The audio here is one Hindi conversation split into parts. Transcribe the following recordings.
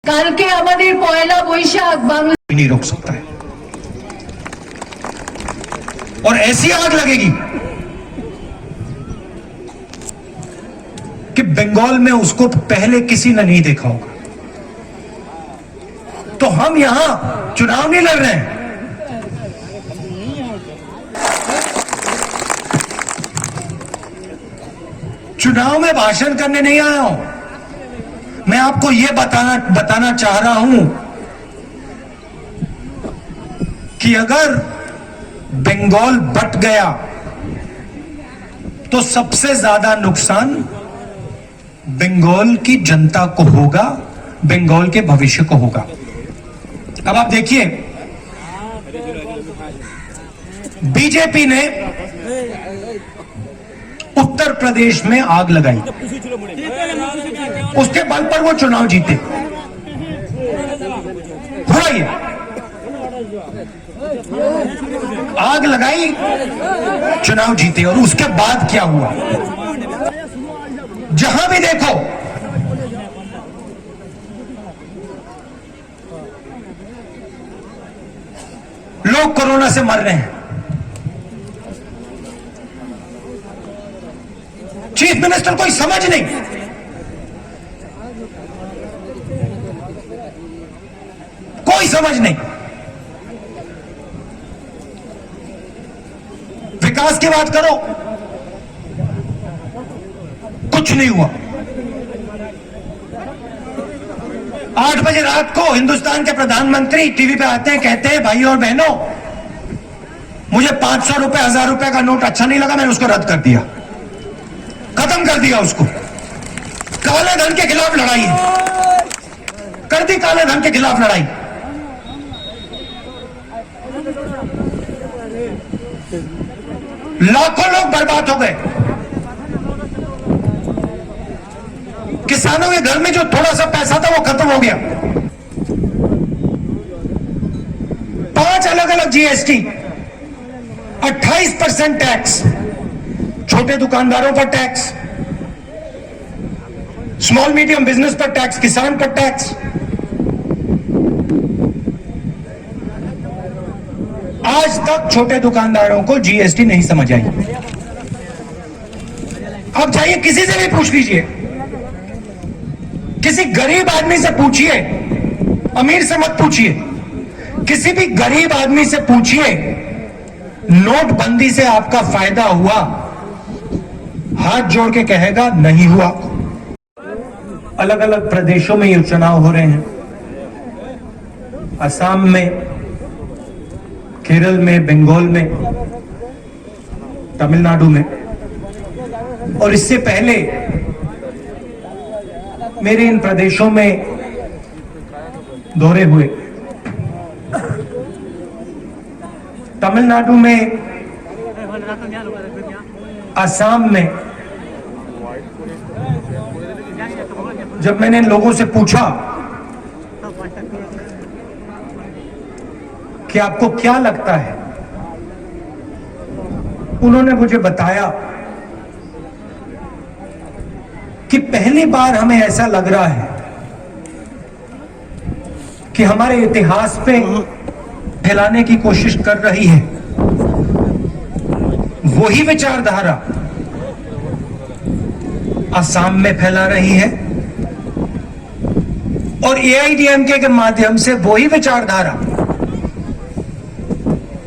কালকে আমাদের পয়লা বৈশাখ বাংলা नहीं रोक सकता है और ऐसी आग लगेगी कि बंगाल में उसको पहले किसी ने नहीं देखा होगा। तो हम यहां चुनाव नहीं लड़ रहे हैं, चुनाव में भाषण करने नहीं आया हूं। मैं आपको यह बताना चाह रहा हूं कि अगर बंगाल बट गया तो सबसे ज्यादा नुकसान बंगाल की जनता को होगा, बंगाल के भविष्य को होगा। अब आप देखिए, बीजेपी ने उत्तर प्रदेश में आग लगाई, उसके बल पर वो चुनाव जीते। हुआ ये, आग लगाई, चुनाव जीते। और उसके बाद क्या हुआ? जहां भी देखो लोग कोरोना से मर रहे हैं। चीफ मिनिस्टर कोई समझ नहीं, कोई समझ नहीं। विकास की बात करो, कुछ नहीं हुआ। 8 बजे रात को हिंदुस्तान के प्रधानमंत्री टीवी पे आते हैं, कहते हैं भाई और बहनों मुझे 500 रुपए 1000 रुपए का नोट अच्छा नहीं लगा, मैंने उसको रद्द कर दिया, खत्म कर दिया उसको। काले धन के खिलाफ लड़ाई है, कर दी काले धन के खिलाफ लड़ाई। लाखों लोग बर्बाद हो गए। किसानों के घर में जो थोड़ा सा पैसा था वो खत्म हो गया। 5 अलग अलग जीएसटी, 28% टैक्स, छोटे दुकानदारों पर टैक्स, स्मॉल मीडियम बिजनेस पर टैक्स, किसान पर टैक्स। आज तक छोटे दुकानदारों को जीएसटी नहीं समझ आई। अब जाइए किसी से भी पूछ लीजिए, किसी गरीब आदमी से पूछिए, अमीर से मत पूछिए, किसी भी गरीब आदमी से पूछिए नोटबंदी से आपका फायदा हुआ? हाथ जोड़ के कहेगा नहीं हुआ। अलग अलग प्रदेशों में ये चुनाव हो रहे हैं, असम में, केरल में, बंगाल में, तमिलनाडु में। और इससे पहले मेरे इन प्रदेशों में दौरे हुए। तमिलनाडु में, असम में, जब मैंने इन लोगों से पूछा कि आपको क्या लगता है, उन्होंने मुझे बताया कि पहली बार हमें ऐसा लग रहा है कि हमारे इतिहास पे फैलाने की कोशिश कर रही है वही विचारधारा असम में फैला रही है, और एआईडीएमके के माध्यम से वही विचारधारा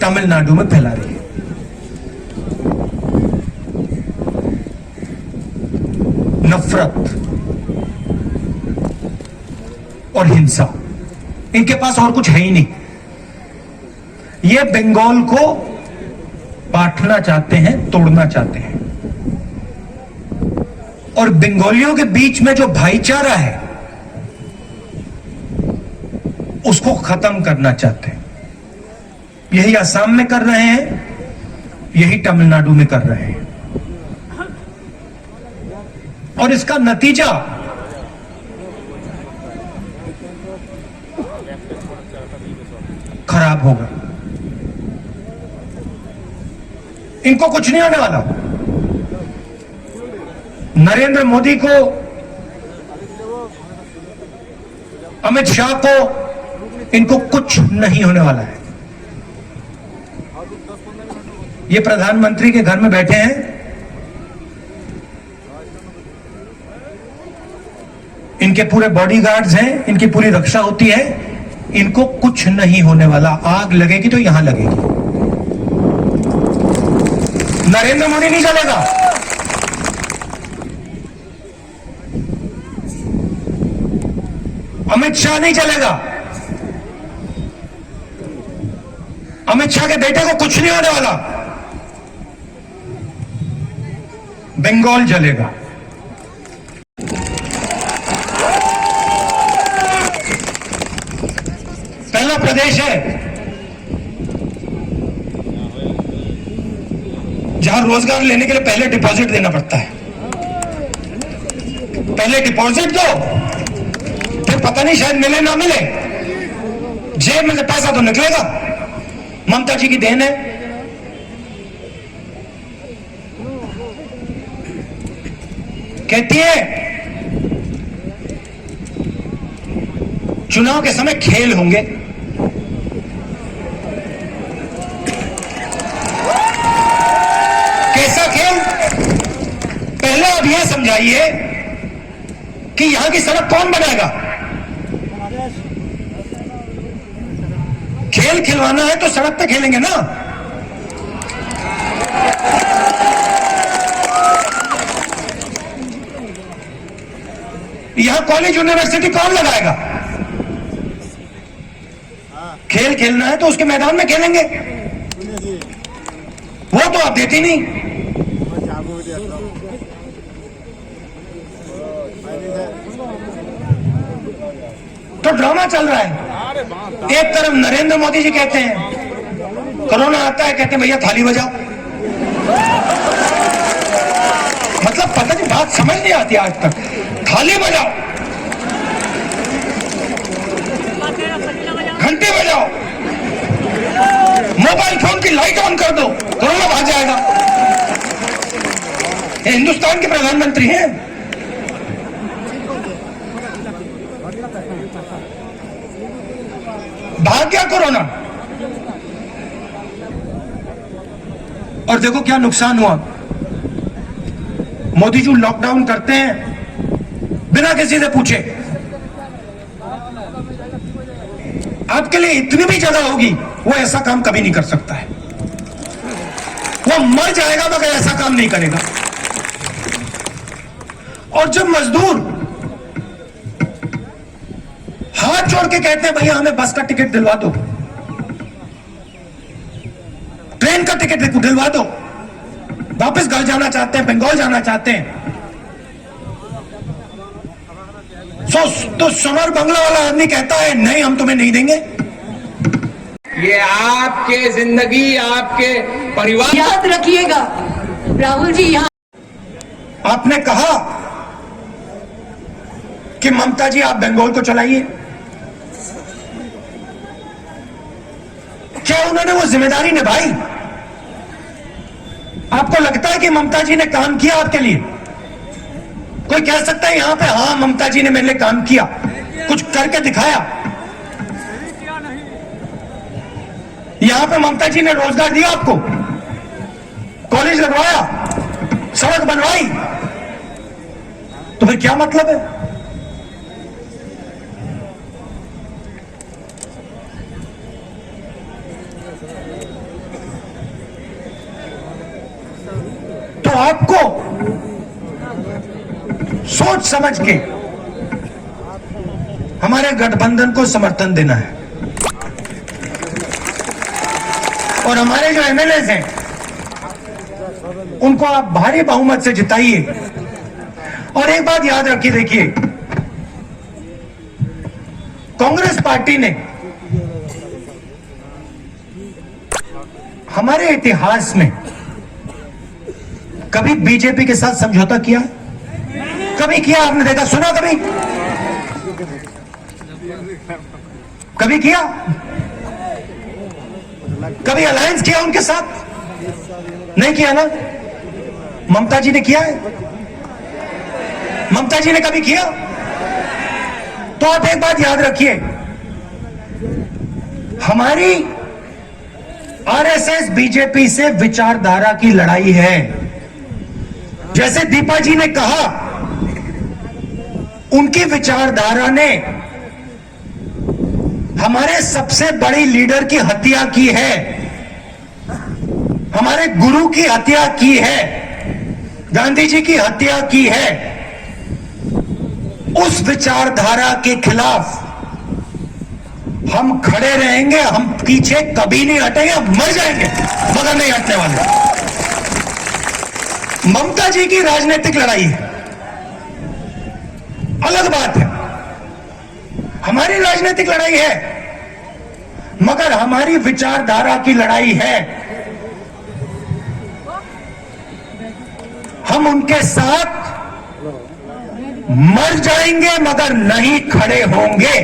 तमिलनाडु में फैला रही है। नफरत और हिंसा, इनके पास और कुछ है ही नहीं। ये बंगाल को बांटना चाहते हैं, तोड़ना चाहते हैं, और बंगालियों के बीच में जो भाईचारा है उसको खत्म करना चाहते हैं। यही असम में कर रहे हैं, यही तमिलनाडु में कर रहे हैं, और इसका नतीजा खराब होगा। इनको कुछ नहीं होने वाला। नरेंद्र मोदी को अमित शाह को इनको कुछ नहीं होने वाला है। ये प्रधानमंत्री के घर में बैठे हैं, इनके पूरे बॉडीगार्ड्स हैं, इनकी पूरी रक्षा होती है, इनको कुछ नहीं होने वाला। आग लगेगी तो यहां लगेगी। नरेंद्र मोदी नहीं चलेगा, अमित शाह नहीं चलेगा, अमित शाह के बेटे को कुछ नहीं होने वाला। बंगाल जलेगा। पहला प्रदेश है जहां रोजगार लेने के लिए पहले डिपॉजिट देना पड़ता है। पहले डिपॉजिट दो, फिर पता नहीं शायद मिले ना मिले, जेब में से पैसा तो निकलेगा। ममता जी की देन है। कहती है चुनाव के समय खेल होंगे। कैसा खेल? पहले आप यह समझाइए कि यहां की सड़क कौन बनाएगा। खेल खिलवाना है तो सड़क पे खेलेंगे ना। यहां कॉलेज यूनिवर्सिटी कौन लगाएगा? खेल खेलना है तो उसके मैदान में खेलेंगे, वो तो आप देती नहीं। तो ड्रामा चल रहा है। एक तरफ नरेंद्र मोदी जी कहते हैं कोरोना आता है, कहते हैं भैया थाली बजाओ। मतलब पता नहीं, बात समझ नहीं आती आज तक। थाली बजाओ, घंटी बजाओ, मोबाइल फोन की लाइट ऑन कर दो, कोरोना भाग जाएगा। ये हिंदुस्तान के प्रधानमंत्री हैं। भाग गया कोरोना, और देखो क्या नुकसान हुआ। मोदी जी लॉकडाउन करते हैं बिना किसी से पूछे। आपके लिए इतनी भी जगह होगी, वो ऐसा काम कभी नहीं कर सकता है। वो मर जाएगा मगर ऐसा काम नहीं करेगा। और जब मजदूर हाथ जोड़ के कहते हैं भैया हमें बस का टिकट दिलवा दो, ट्रेन का टिकट दिलवा दो, वापस घर जाना चाहते हैं, बंगाल जाना चाहते हैं, तो समर बंगला वाला आदमी कहता है नहीं हम तुम्हें नहीं देंगे। ये आपके जिंदगी, आपके परिवार, याद रखिएगा राहुल जी। यहाँ आपने कहा कि ममता जी आप बंगाल को चलाइए, क्या उन्होंने वो जिम्मेदारी निभाई? आपको लगता है कि ममता जी ने काम किया आपके लिए? कोई कह सकता है यहां पे हाँ ममता जी ने मेरे लिए काम किया, कुछ करके दिखाया? यहां पे ममता जी ने रोजगार दिया आपको, कॉलेज लगवाया, सड़क बनवाई, तो फिर क्या मतलब है? तो आपको सोच समझ के हमारे गठबंधन को समर्थन देना है। और हमारे जो एमएलए हैं उनको आप भारी बहुमत से जिताइए। और एक बात याद रखिए, देखिए कांग्रेस पार्टी ने हमारे इतिहास में कभी बीजेपी के साथ समझौता किया? कभी किया? आपने देखा, सुना कभी? कभी किया? कभी अलायंस किया उनके साथ? नहीं किया ना। ममता जी ने किया है? ममता जी ने कभी किया? तो आप एक बात याद रखिए, हमारी आरएसएस बीजेपी से विचारधारा की लड़ाई है। जैसे दीपा जी ने कहा, उनकी विचारधारा ने हमारे सबसे बड़ी लीडर की हत्या की है, हमारे गुरु की हत्या की है, गांधी जी की हत्या की है। उस विचारधारा के खिलाफ हम खड़े रहेंगे, हम पीछे कभी नहीं हटेंगे, मर जाएंगे मगर नहीं हटने वाले। ममता जी की राजनीतिक लड़ाई है, अलग बात है। हमारी राजनीतिक लड़ाई है, मगर हमारी विचारधारा की लड़ाई है। हम उनके साथ मर जाएंगे मगर नहीं खड़े होंगे।